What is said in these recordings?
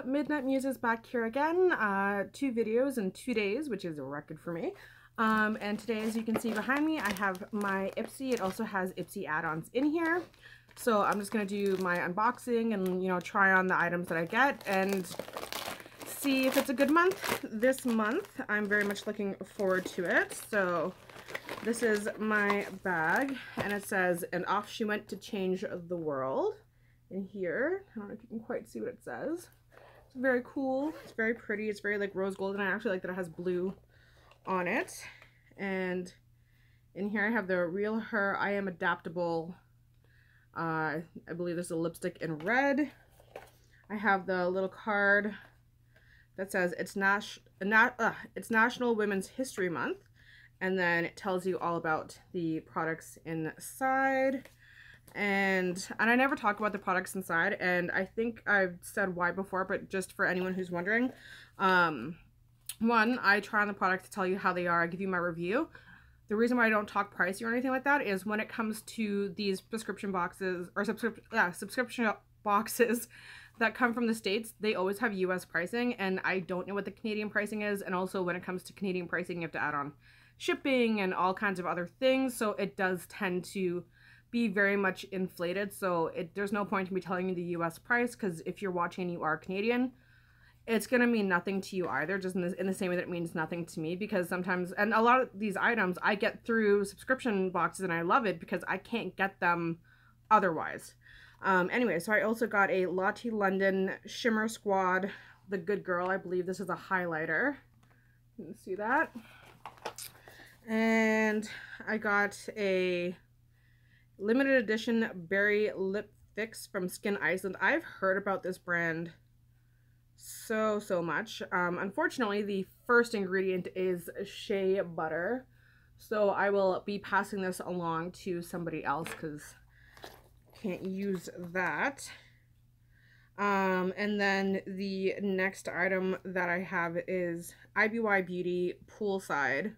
Midnight Muses back here again. 2 videos in 2 days, which is a record for me. And today, as you can see behind me, I have my Ipsy. It also has Ipsy add-ons in here. So I'm just going to do my unboxing and, you know, try on the items that I get and see if it's a good month. This month, I'm very much looking forward to it. So this is my bag, and it says, "And off she went to change the world." In here, I don't know if you can quite see what it says. It's very cool. It's very pretty. It's very like rose gold, and I actually like that it has blue on it. And in here I have the Real Her I Am Adaptable. I believe there's a lipstick in red. I have the little card that says it's National Women's History Month, and then it tells you all about the products inside. And I never talk about the products inside, and I think I've said why before, but just for anyone who's wondering, one, I try on the product to tell you how they are. I give you my review. The reason why I don't talk pricey or anything like that is when it comes to these prescription boxes or subscription boxes that come from the States, they always have US pricing, and I don't know what the Canadian pricing is. And also when it comes to Canadian pricing, you have to add on shipping and all kinds of other things, so it does tend to be very much inflated. So there's no point in me telling you the US price, because if you're watching and you are Canadian, it's gonna mean nothing to you either, just in the same way that it means nothing to me, because sometimes, and a lot of these items I get through subscription boxes, and I love it because I can't get them otherwise. Anyway, so I also got a Lottie London Shimmer Squad The Good Girl. I believe this is a highlighter. You can see that. And I got a limited edition berry lip fix from Skin Iceland. I've heard about this brand so much. Unfortunately, the first ingredient is shea butter, so I will be passing this along to somebody else because I can't use that. And then the next item that I have is IBY Beauty Poolside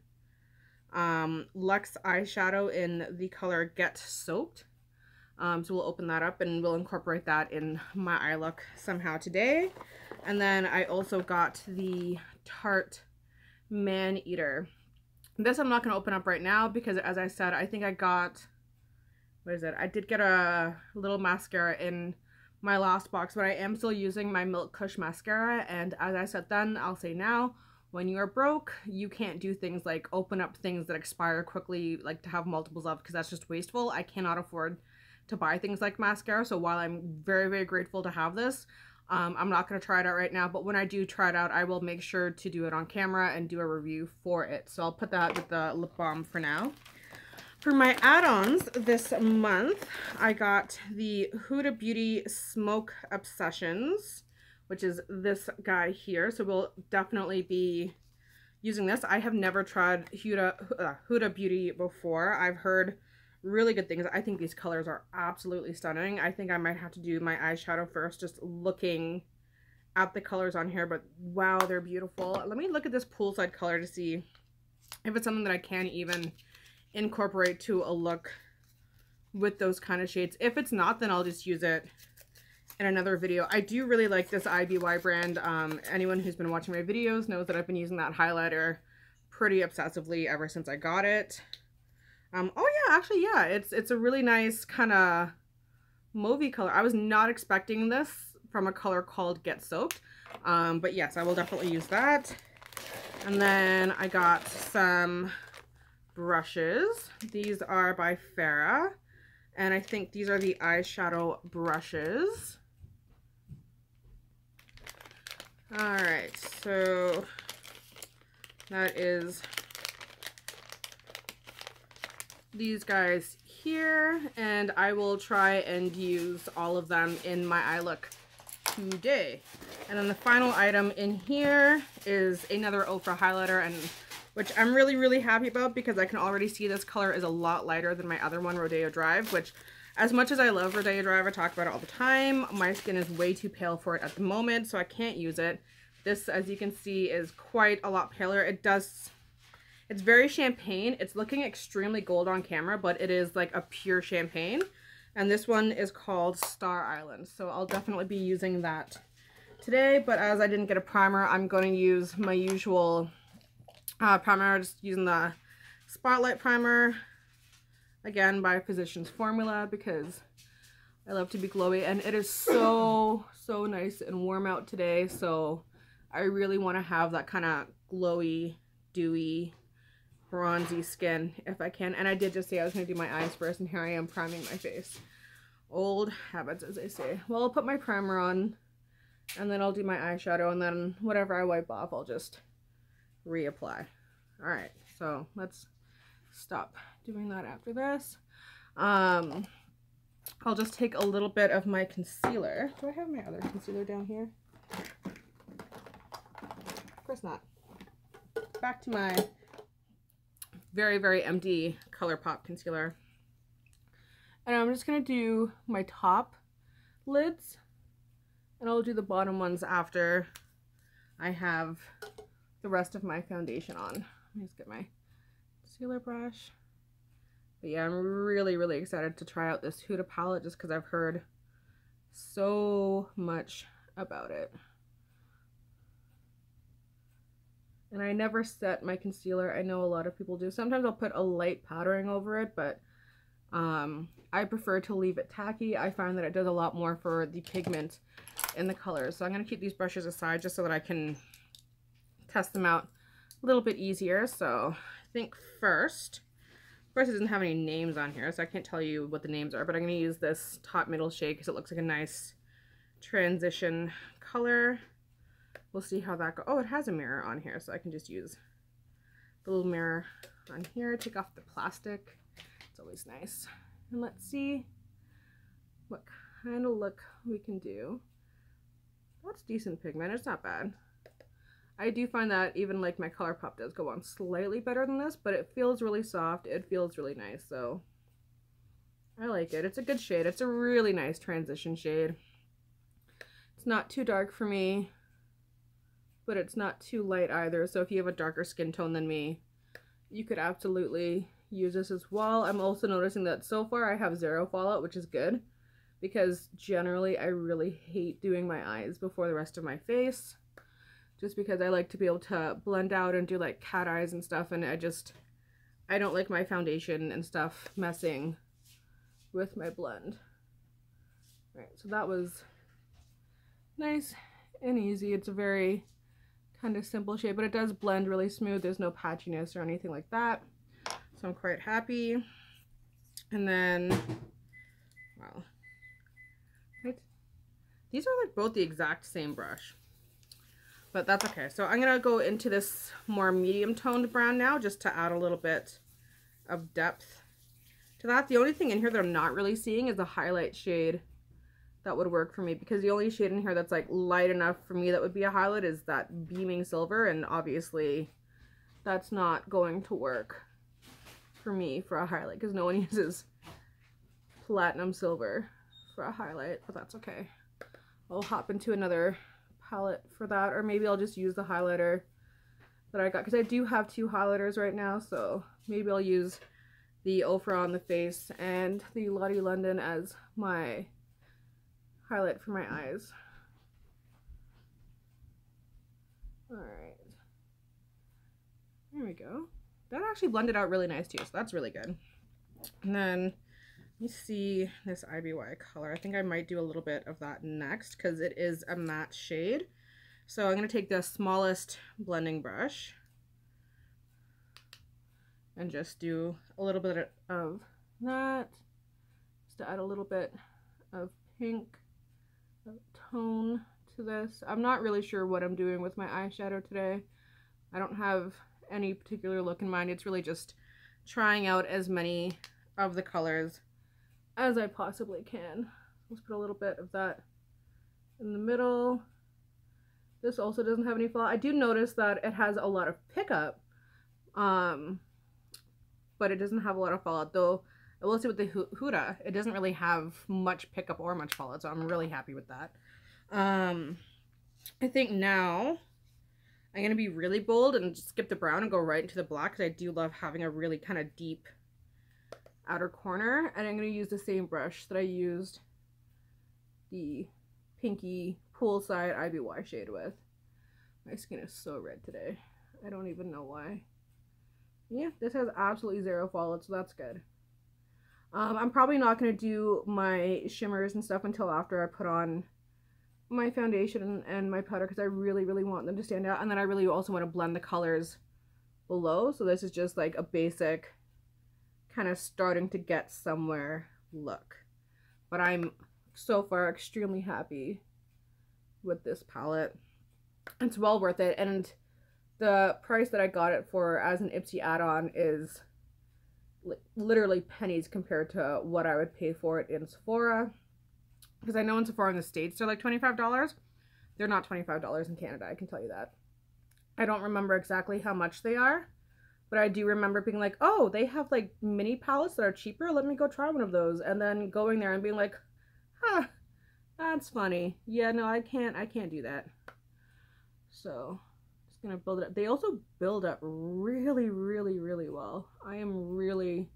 Luxe eyeshadow in the color Get Soaked. So we'll open that up and we'll incorporate that in my eye look somehow today. And then I also got the Tarte Man Eater. This I'm not going to open up right now because, as I said, I think I got, what is it? I did get a little mascara in my last box, but I am still using my Milk Kush mascara. And as I said then, I'll say now, when you are broke, you can't do things like open up things that expire quickly, like to have multiples of, because that's just wasteful. I cannot afford to buy things like mascara. So while I'm very grateful to have this, I'm not going to try it out right now, but when I do try it out, I will make sure to do it on camera and do a review for it. So I'll put that with the lip balm for now. For my add-ons this month, I got the Huda Beauty Smoke Obsessions, which is this guy here. So we'll definitely be using this. I have never tried Huda Beauty before. I've heard really good things. I think these colors are absolutely stunning. I think I might have to do my eyeshadow first, just looking at the colors on here, but wow, they're beautiful. Let me look at this poolside color to see if it's something that I can even incorporate to a look with those kind of shades. If it's not, then I'll just use it in another video. I do really like this IBY brand. Anyone who's been watching my videos knows that I've been using that highlighter pretty obsessively ever since I got it. Oh yeah, actually, yeah, it's a really nice kind of mauvey color. I was not expecting this from a color called Get Soaked, but yes, I will definitely use that. And then I got some brushes. These are by Farrah, and I think these are the eyeshadow brushes. All right, so that is these guys here, and I will try and use all of them in my eye look today. And then the final item in here is another Ofra highlighter, and which I'm really happy about because I can already see this color is a lot lighter than my other one, Rodeo Drive, which, as much as I love Rodeo Drive, I talk about it all the time, my skin is way too pale for it at the moment, so I can't use it. This, as you can see, is quite a lot paler. It's very champagne. It's looking extremely gold on camera, but it is like a pure champagne. And this one is called Star Island. So I'll definitely be using that today, but as I didn't get a primer, I'm going to use my usual primer, just using the Spotlight Primer, again by Physicians Formula, because I love to be glowy, and it is so nice and warm out today, so I really want to have that kind of glowy, dewy, bronzy skin if I can. And I did just say I was going to do my eyes first, and here I am priming my face. Old habits, as they say. Well, I'll put my primer on, and then I'll do my eyeshadow, and then whatever I wipe off, I'll just reapply. Alright, so let's stop doing that after this. I'll just take a little bit of my concealer. Do I have my other concealer down here? Of course not. Back to my very empty ColourPop concealer. And I'm just going to do my top lids, and I'll do the bottom ones after I have the rest of my foundation on. Let me just get my concealer brush. But yeah, I'm really excited to try out this Huda palette just because I've heard so much about it. And I never set my concealer. I know a lot of people do. Sometimes I'll put a light powdering over it, but I prefer to leave it tacky. I find that it does a lot more for the pigment in the colors. So I'm going to keep these brushes aside just so that I can test them out a little bit easier. So I think first, of course it doesn't have any names on here, so I can't tell you what the names are, but I'm going to use this top middle shade because it looks like a nice transition color. We'll see how that goes. Oh, it has a mirror on here, so I can just use the little mirror on here, take off the plastic. It's always nice. And let's see what kind of look we can do. That's decent pigment. It's not bad. I do find that even like my ColourPop does go on slightly better than this, but it feels really soft. It feels really nice, so I like it. It's a good shade. It's a really nice transition shade. It's not too dark for me, but it's not too light either. So if you have a darker skin tone than me, you could absolutely use this as well. I'm also noticing that so far I have zero fallout, which is good, because generally I really hate doing my eyes before the rest of my face, just because I like to be able to blend out and do like cat eyes and stuff, and I don't like my foundation and stuff messing with my blend. Right, so that was nice and easy. It's a very kind of simple shade, but it does blend really smooth. There's no patchiness or anything like that, so I'm quite happy. And then, wow, right? These are like both the exact same brush, but that's okay. So I'm gonna go into this more medium toned brown now, just to add a little bit of depth to that. The only thing in here that I'm not really seeing is a highlight shade that would work for me, because the only shade in here that's like light enough for me that would be a highlight is that Beaming Silver, and obviously that's not going to work for me for a highlight because no one uses Platinum Silver for a highlight, but that's okay. I'll hop into another palette for that, or maybe I'll just use the highlighter that I got, because I do have two highlighters right now, so maybe I'll use the Ofra on the face and the Lottie London as my highlight for my eyes. Alright, there we go. That actually blended out really nice too, so that's really good. And then let me see this IBY color. I think I might do a little bit of that next because it is a matte shade. So I'm going to take the smallest blending brush and just do a little bit of that, just to add a little bit of pink tone to this. I'm not really sure what I'm doing with my eyeshadow today. I don't have any particular look in mind. It's really just trying out as many of the colors as I possibly can. Let's put a little bit of that in the middle. This also doesn't have any fallout. I do notice that it has a lot of pickup, but it doesn't have a lot of fallout, though I will say with the Huda, it doesn't really have much pickup or much fallout, so I'm really happy with that. I think now I'm going to be really bold and just skip the brown and go right into the black, because I do love having a really kind of deep outer corner. And I'm going to use the same brush that I used the pinky poolside IBY shade with. My skin is so red today. I don't even know why. Yeah, this has absolutely zero fallout, so that's good. I'm probably not going to do my shimmers and stuff until after I put on my foundation and my powder, because I really, really want them to stand out. And then I really also want to blend the colors below. So this is just like a basic kind of starting to get somewhere look. But I'm so far extremely happy with this palette. It's well worth it. And the price that I got it for as an Ipsy add-on is literally pennies compared to what I would pay for it in Sephora. Because I know in Sephora in the States they're like $25. They're not $25 in Canada, I can tell you that. I don't remember exactly how much they are, but I do remember being like, oh, they have like mini palettes that are cheaper. Let me go try one of those. And then going there and being like, huh, that's funny. Yeah, no, I can't do that. So just gonna build it up. They also build up really, really, really well. I am really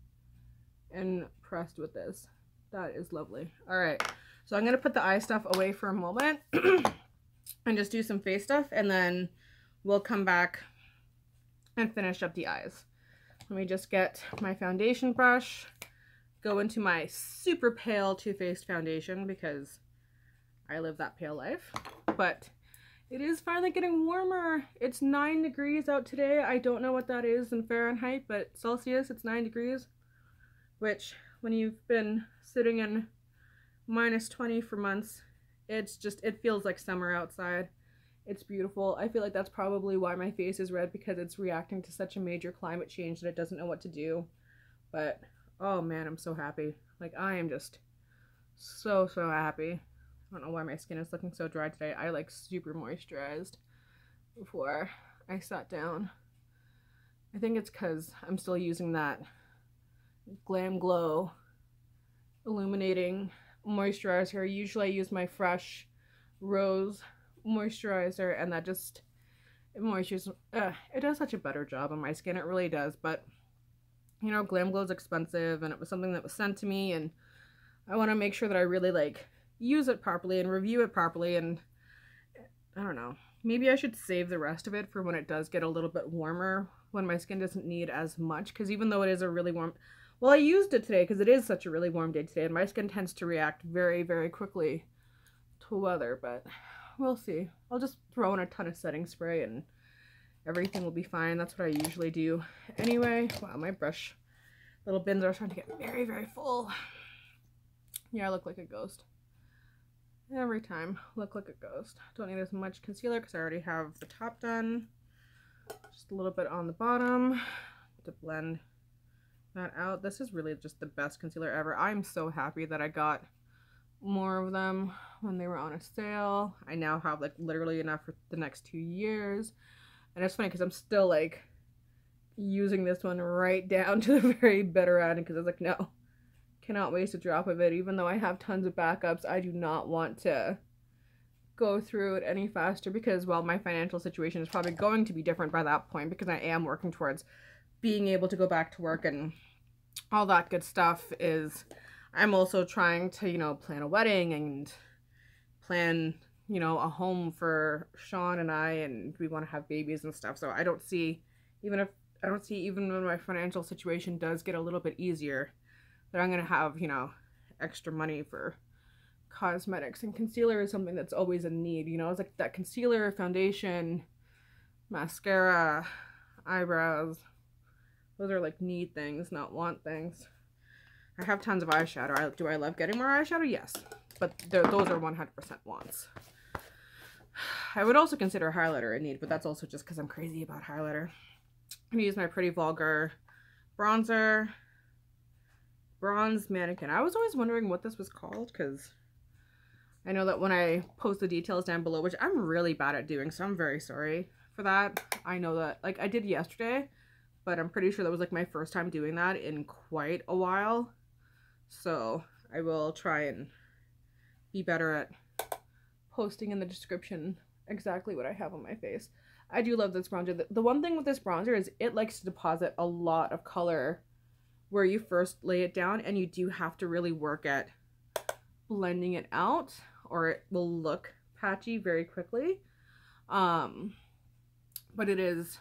impressed with this. That is lovely. All right, so I'm gonna put the eye stuff away for a moment and just do some face stuff, and then we'll come back and finish up the eyes. Let me just get my foundation brush, go into my super pale Too Faced foundation because I live that pale life. But it is finally getting warmer. It's 9 degrees out today. I don't know what that is in Fahrenheit, but Celsius, it's 9 degrees, which when you've been sitting in -20 for months, it's just, it feels like summer outside. It's beautiful. I feel like that's probably why my face is red, because it's reacting to such a major climate change that it doesn't know what to do. But oh man, I'm so happy. Like, I am just so happy. I don't know why my skin is looking so dry today. I like super moisturized before I sat down. I think it's because I'm still using that Glam Glow illuminating moisturizer. Usually I use my Fresh Rose moisturizer, and that just, it moisturizes, it does such a better job on my skin. It really does. But you know, Glam Glow is expensive, and it was something that was sent to me, and I want to make sure that I really like use it properly and review it properly. And I don't know, maybe I should save the rest of it for when it does get a little bit warmer, when my skin doesn't need as much. Because even though it is a really warm, well, I used it today because it is such a really warm day today, and my skin tends to react very, very quickly to weather. But we'll see. I'll just throw in a ton of setting spray and everything will be fine. That's what I usually do anyway. Wow, my brush little bins are starting to get very, very full. Yeah, I look like a ghost. Every time, look like a ghost. Don't need as much concealer because I already have the top done. Just a little bit on the bottom to blend that out. This is really just the best concealer ever. I'm so happy that I got more of them when they were on a sale. I now have like literally enough for the next 2 years. And it's funny because I'm still like using this one right down to the very bitter end, because I was like, no, cannot waste a drop of it. Even though I have tons of backups, I do not want to go through it any faster, because, well, my financial situation is probably going to be different by that point, because I am working towards being able to go back to work and all that good stuff. Is I'm also trying to, you know, plan a wedding and plan, you know, a home for Sean and I, and we want to have babies and stuff. So I don't see, even when my financial situation does get a little bit easier, that I'm going to have, you know, extra money for cosmetics. And concealer is something that's always a need, you know. It's like that concealer, foundation, mascara, eyebrows. Those are like need things, not want things. I have tons of eyeshadow. Do I love getting more eyeshadow? Yes. But those are 100% wants. I would also consider highlighter a need, but that's also just because I'm crazy about highlighter. I'm going to use my Pretty Vulgar bronzer. Bronze Mannequin. I was always wondering what this was called, because I know that when I post the details down below, which I'm really bad at doing, so I'm very sorry for that. I know that, like, I did yesterday, but I'm pretty sure that was like my first time doing that in quite a while. So I will try and be better at posting in the description exactly what I have on my face. I do love this bronzer. The one thing with this bronzer is it likes to deposit a lot of color where you first lay it down, and you do have to really work at blending it out. or it will look patchy very quickly. But it is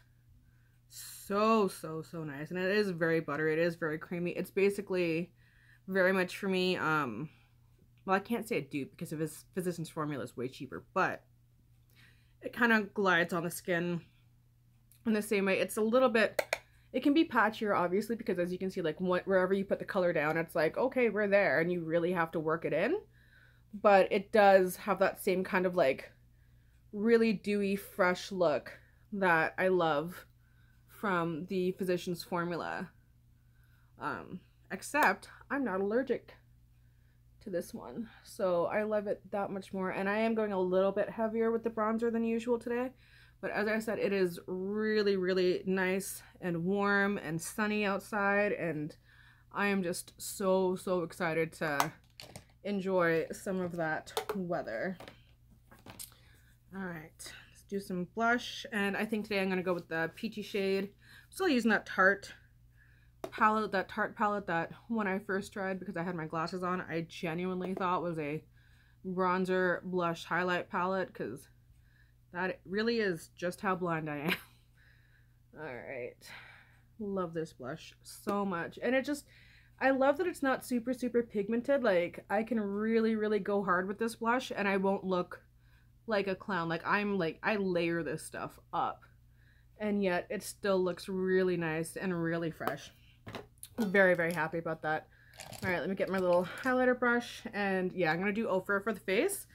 so nice, and it is very buttery. It is very creamy. It's basically very much for me, well, I can't say a dupe because of his Physicians Formula is way cheaper, but it kind of glides on the skin in the same way. It's a little bit, it can be patchier obviously, because as you can see, like wherever you put the color down, it's like, okay, we're there, and you really have to work it in. But it does have that same kind of like really dewy, fresh look that I love from the Physicians Formula. Except I'm not allergic to this one, so I love it that much more. And I am going a little bit heavier with the bronzer than usual today, but as I said, it is really nice and warm and sunny outside, and I am just so excited to enjoy some of that weather. All right, let's do some blush, and I think today I'm gonna go with the peachy shade. I'm still using that Tarte palette that when I first tried, because I had my glasses on, I genuinely thought was a bronzer blush highlight palette, because that really is just how blind I am. All right, love this blush so much, and it just, I love that it's not super pigmented. Like, I can really go hard with this blush and I won't look like a clown. Like, I layer this stuff up, and yet it still looks really nice and really fresh. Very happy about that. All right, let me get my little highlighter brush, and yeah, I'm gonna do Ofra for the face,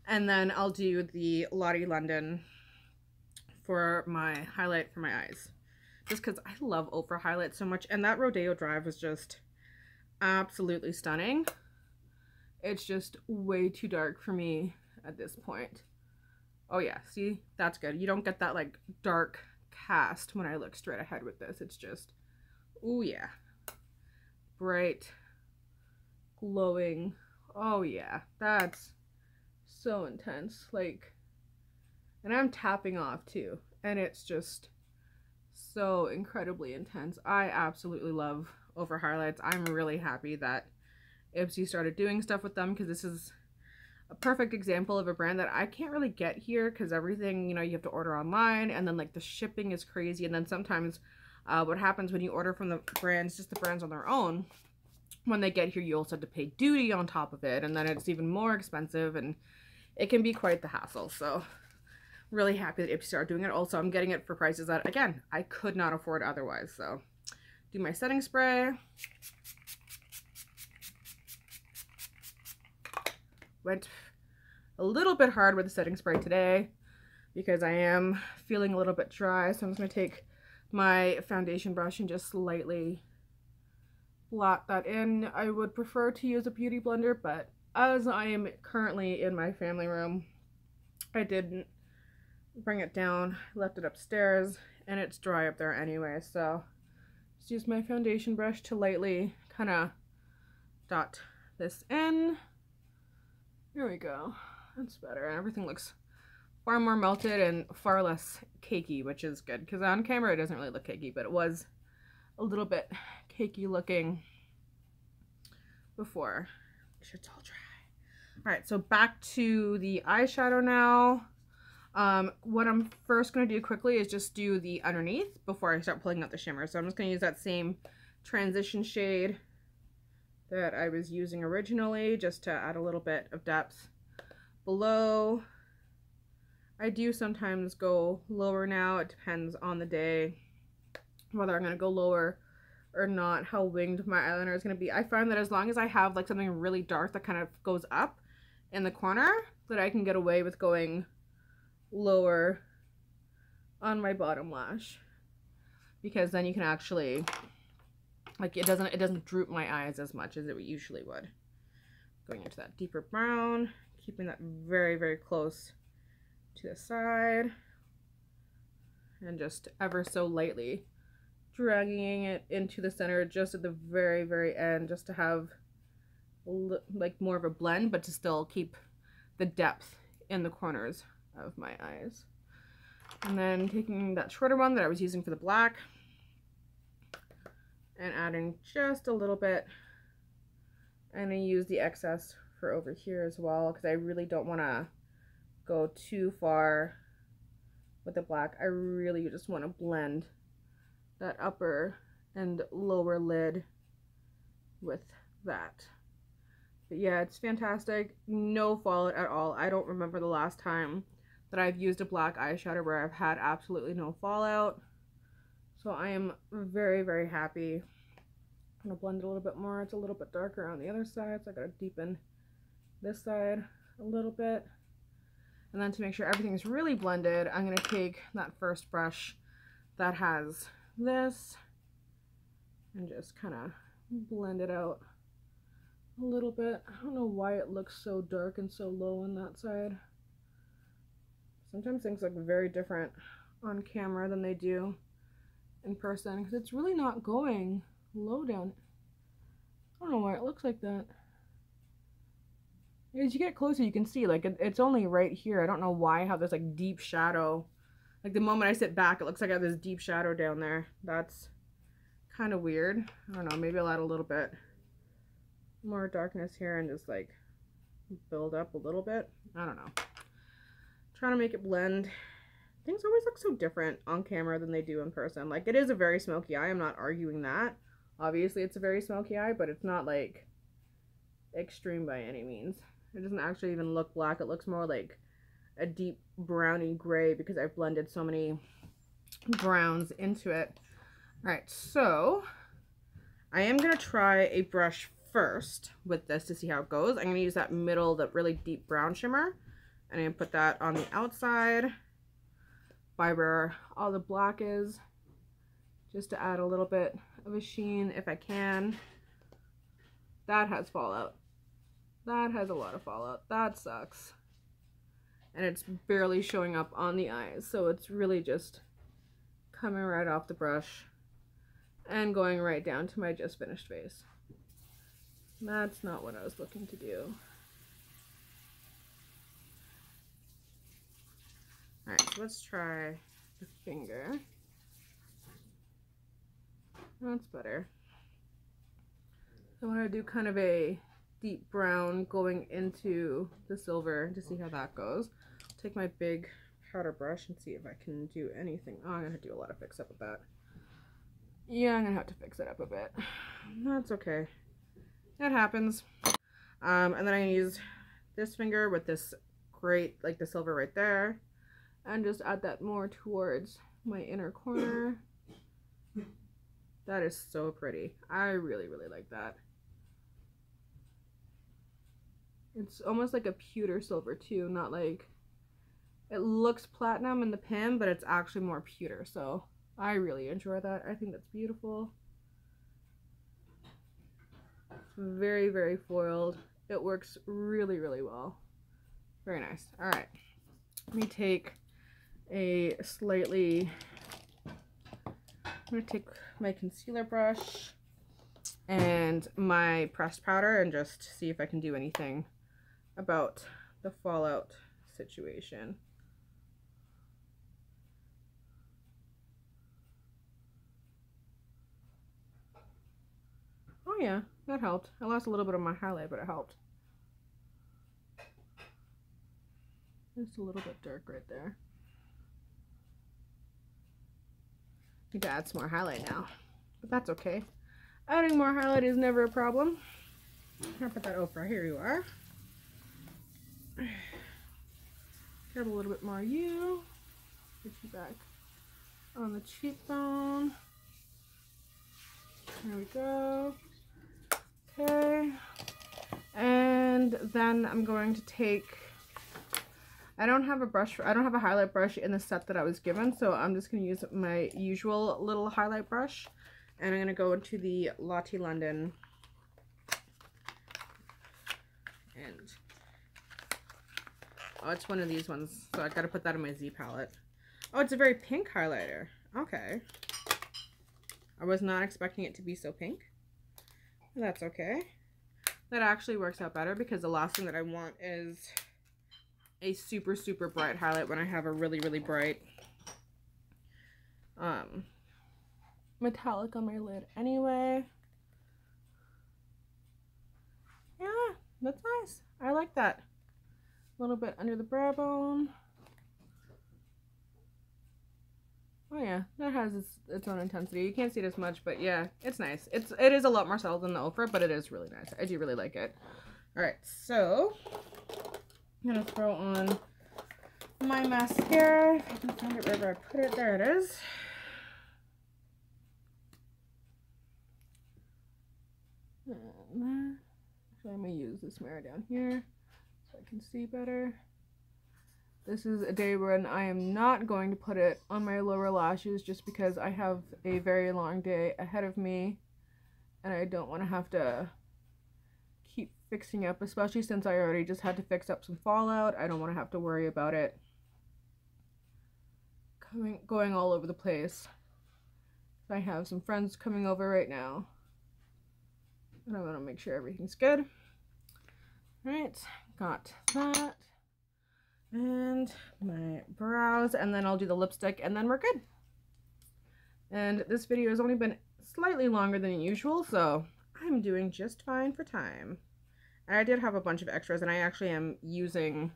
and then I'll do the Lottie London for my highlight for my eyes, just because I love Ofra highlight so much. And that Rodeo Drive was just absolutely stunning. It's just way too dark for me at this point. Oh yeah, see, that's good. You don't get that like dark cast when I look straight ahead with this. It's just, oh yeah, bright, glowing. Oh yeah, that's so intense. Like, and I'm tapping off too, and it's just so incredibly intense. I absolutely love Ofra highlights. I'm really happy that Ipsy started doing stuff with them, because this is a perfect example of a brand that I can't really get here, because everything, you know, you have to order online, and then like the shipping is crazy, and then sometimes what happens when you order from the brands, just the brands on their own, when they get here you also have to pay duty on top of it, and then it's even more expensive, and it can be quite the hassle. So really happy that Ipsy started doing it. Also, I'm getting it for prices that, again, I could not afford otherwise. So do my setting spray. Went a little bit hard with the setting spray today because I am feeling a little bit dry, so I'm just going to take my foundation brush and just lightly blot that in. I would prefer to use a beauty blender, but as I am currently in my family room, I didn't bring it down, left it upstairs, and it's dry up there anyway, so just use my foundation brush to lightly kind of dot this in. There we go. That's better, and everything looks far more melted and far less cakey, which is good, because on camera it doesn't really look cakey, but it was a little bit cakey looking before. Make sure it's all dry. All right, so back to the eyeshadow now. What I'm first going to do quickly is just do the underneath before I start pulling out the shimmer. So I'm just going to use that same transition shade that I was using originally, just to add a little bit of depth below. I do sometimes go lower now. It depends on the day whether I'm going to go lower or not, how winged my eyeliner is going to be. I find that as long as I have like something really dark that kind of goes up in the corner, that I can get away with going lower on my bottom lash, because then you can actually, like, it doesn't droop my eyes as much as it usually would. Going into that deeper brown, keeping that very close to the side, and just ever so lightly dragging it into the center just at the very end, just to have like more of a blend, but to still keep the depth in the corners of my eyes. And then taking that shorter one that I was using for the black and adding just a little bit, and I use the excess for over here as well, because I really don't want to go too far with the black. I really just want to blend that upper and lower lid with that. But yeah, it's fantastic. No fallout at all. I don't remember the last time that I've used a black eyeshadow where I've had absolutely no fallout. So I am very, very happy. I'm gonna blend it a little bit more. It's a little bit darker on the other side, so I gotta deepen this side a little bit. And then to make sure everything's really blended, I'm gonna take that first brush that has this and just kind of blend it out a little bit. I don't know why it looks so dark and so low on that side. Sometimes things look very different on camera than they do in person, because it's really not going low down. I don't know why it looks like that. As you get closer, you can see like it's only right here. I don't know why I have this like deep shadow. Like the moment I sit back, it looks like I have this deep shadow down there. That's kind of weird. I don't know, maybe I'll add a little bit more darkness here and just like build up a little bit. I don't know. Trying to make it blend. Things always look so different on camera than they do in person. Like, it is a very smoky eye. I'm not arguing that. Obviously, it's a very smoky eye, but it's not like extreme by any means. It doesn't actually even look black. It looks more like a deep browny gray because I've blended so many browns into it. All right, so I am gonna try a brush first with this to see how it goes. I'm gonna use that middle, that really deep brown shimmer, and I'm gonna put that on the outside by where all the black is, just to add a little bit of a sheen if I can. That has fallout. That has a lot of fallout. That sucks. And it's barely showing up on the eyes, so it's really just coming right off the brush and going right down to my just finished face. That's not what I was looking to do. Alright, so let's try the finger. That's better. I want to do kind of a deep brown going into the silver to see how that goes. Take my big powder brush and see if I can do anything. Oh, I'm going to do a lot of fix up with that. Yeah, I'm going to have to fix it up a bit. That's okay. That happens. And then I use this finger with this great, like the silver right there, and just add that more towards my inner corner. That is so pretty. I really, really like that. It's almost like a pewter silver too, not like, it looks platinum in the pen, but it's actually more pewter, so I really enjoy that. I think that's beautiful. It's very, very foiled. It works really, really well. Very nice. All right, let me take a slightly, I'm going to take my concealer brush and my pressed powder and just see if I can do anything about the fallout situation. Oh yeah, that helped. I lost a little bit of my highlight, but it helped. Just a little bit dark right there. I need to add some more highlight now, but that's okay. Adding more highlight is never a problem. I'll put that over. Here you are. Grab a little bit more you. Put you back on the cheekbone. There we go. Okay. And then I'm going to take, I don't have a brush, I don't have a highlight brush in the set that I was given, so I'm just going to use my usual little highlight brush, and I'm going to go into the Lottie London, and oh, it's one of these ones, so I got to put that in my Z palette. Oh, it's a very pink highlighter. Okay. I was not expecting it to be so pink. That's okay. That actually works out better, because the last thing that I want is a super, super bright highlight when I have a really, really bright metallic on my lid anyway. Yeah, That's nice. I like that. A little bit under the brow bone. Oh yeah, that has its own intensity. You can't see it as much, but yeah, it's nice. It is a lot more subtle than the Ofra, but it is really nice. I do really like it. All right, so I'm gonna throw on my mascara. If I can find it wherever I put it, there it is. And actually, I'm gonna use this mirror down here so I can see better. This is a day when I am not going to put it on my lower lashes just because I have a very long day ahead of me and I don't want to have to keep fixing up, especially since I already just had to fix up some fallout. I don't want to have to worry about it going all over the place. I have some friends coming over right now and I want to make sure everything's good. All right, got that. And my brows, and then I'll do the lipstick, and then we're good. And this video has only been slightly longer than usual, so I'm doing just fine for time. And I did have a bunch of extras, and I actually am using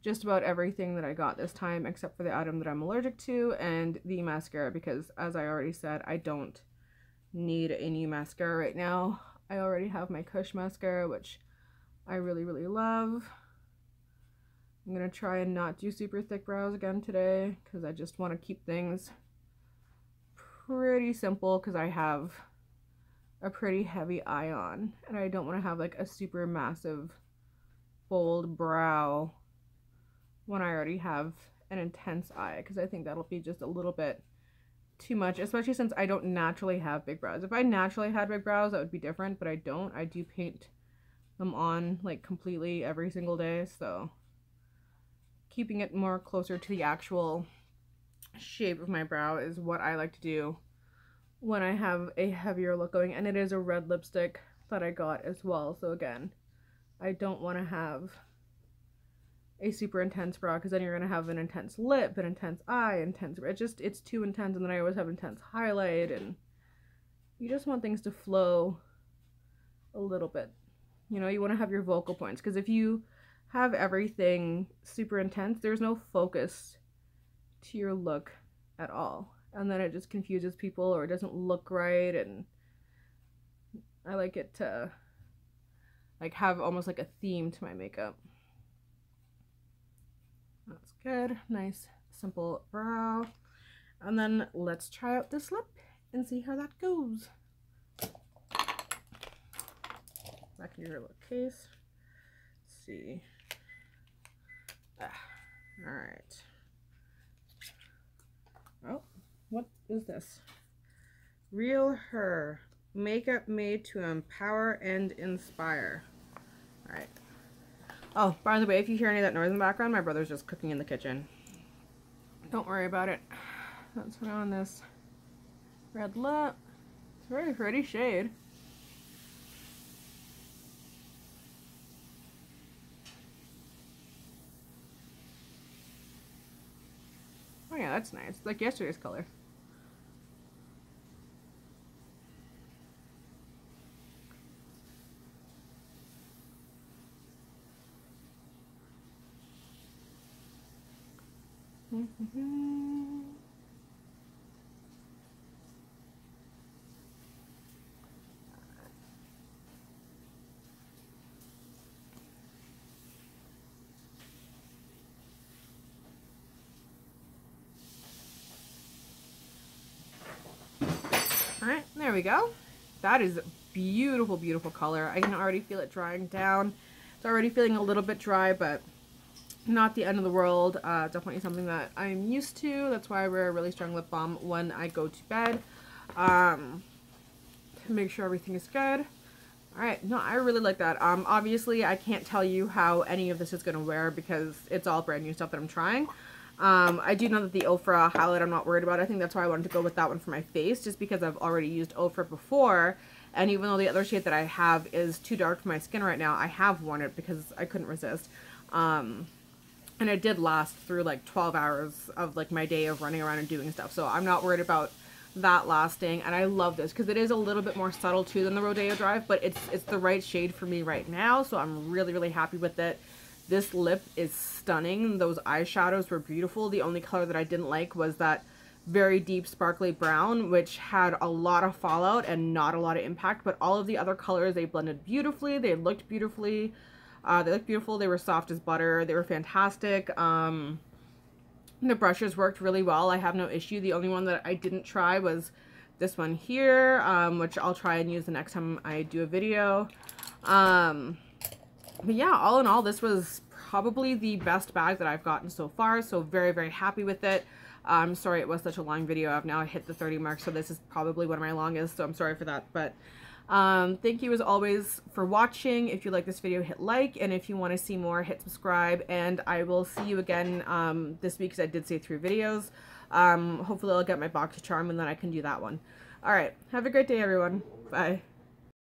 just about everything that I got this time, except for the item that I'm allergic to, and the mascara, because as I already said, I don't need a new mascara right now. I already have my Kush mascara, which I really, really love. I'm going to try and not do super thick brows again today because I just want to keep things pretty simple because I have a pretty heavy eye on and I don't want to have like a super massive bold brow when I already have an intense eye, because I think that'll be just a little bit too much, especially since I don't naturally have big brows. If I naturally had big brows, that would be different, but I don't. I do paint them on like completely every single day, so keeping it more closer to the actual shape of my brow is what I like to do when I have a heavier look going. And it is a red lipstick that I got as well, so again, I don't want to have a super intense brow because then you're going to have an intense lip, an intense eye, it's too intense, and then I always have intense highlight, and you just want things to flow a little bit. You know, you want to have your vocal points, because if you have everything super intense, there's no focus to your look at all, and then it just confuses people or it doesn't look right. And I like it to like have almost like a theme to my makeup. That's good. Nice simple brow. And then let's try out this lip and see how that goes. Back in your little case. Let's see. All right. Oh, what is this? Real Her. Makeup made to empower and inspire. All right. Oh, by the way, if you hear any of that noise in the background, my brother's just cooking in the kitchen. Don't worry about it. Let's put on this red lip. It's a very pretty shade. Oh yeah, that's nice. Like yesterday's color. Alright, there we go. That is a beautiful, beautiful color. I can already feel it drying down. It's already feeling a little bit dry, but not the end of the world. Definitely something that I'm used to. That's why I wear a really strong lip balm when I go to bed. To make sure everything is good. Alright, no, I really like that. Obviously, I can't tell you how any of this is going to wear because it's all brand new stuff that I'm trying. I do know that the Ofra highlight I'm not worried about. I think that's why I wanted to go with that one for my face, just because I've already used Ofra before, and even though the other shade that I have is too dark for my skin right now, I have worn it because I couldn't resist. And it did last through like 12 hours of like my day of running around and doing stuff, so I'm not worried about that lasting, and I love this because it is a little bit more subtle too than the Rodeo Drive, but it's the right shade for me right now, so I'm really, really happy with it. This lip is stunning. Those eyeshadows were beautiful. The only color that I didn't like was that very deep sparkly brown, which had a lot of fallout and not a lot of impact, but all of the other colors, they blended beautifully. They looked beautifully. They looked beautiful. They were soft as butter. They were fantastic. The brushes worked really well. I have no issue. The only one that I didn't try was this one here, which I'll try and use the next time I do a video. But yeah, all in all, this was probably the best bag that I've gotten so far. So very, very happy with it. I'm sorry it was such a long video. I've now hit the 30 mark, so this is probably one of my longest, so I'm sorry for that. But thank you as always for watching. If you like this video, hit like, and if you want to see more, hit subscribe, and I will see you again this week, because I did say 3 videos. Hopefully I'll get my box charm and then I can do that one. All right, have a great day, everyone. Bye.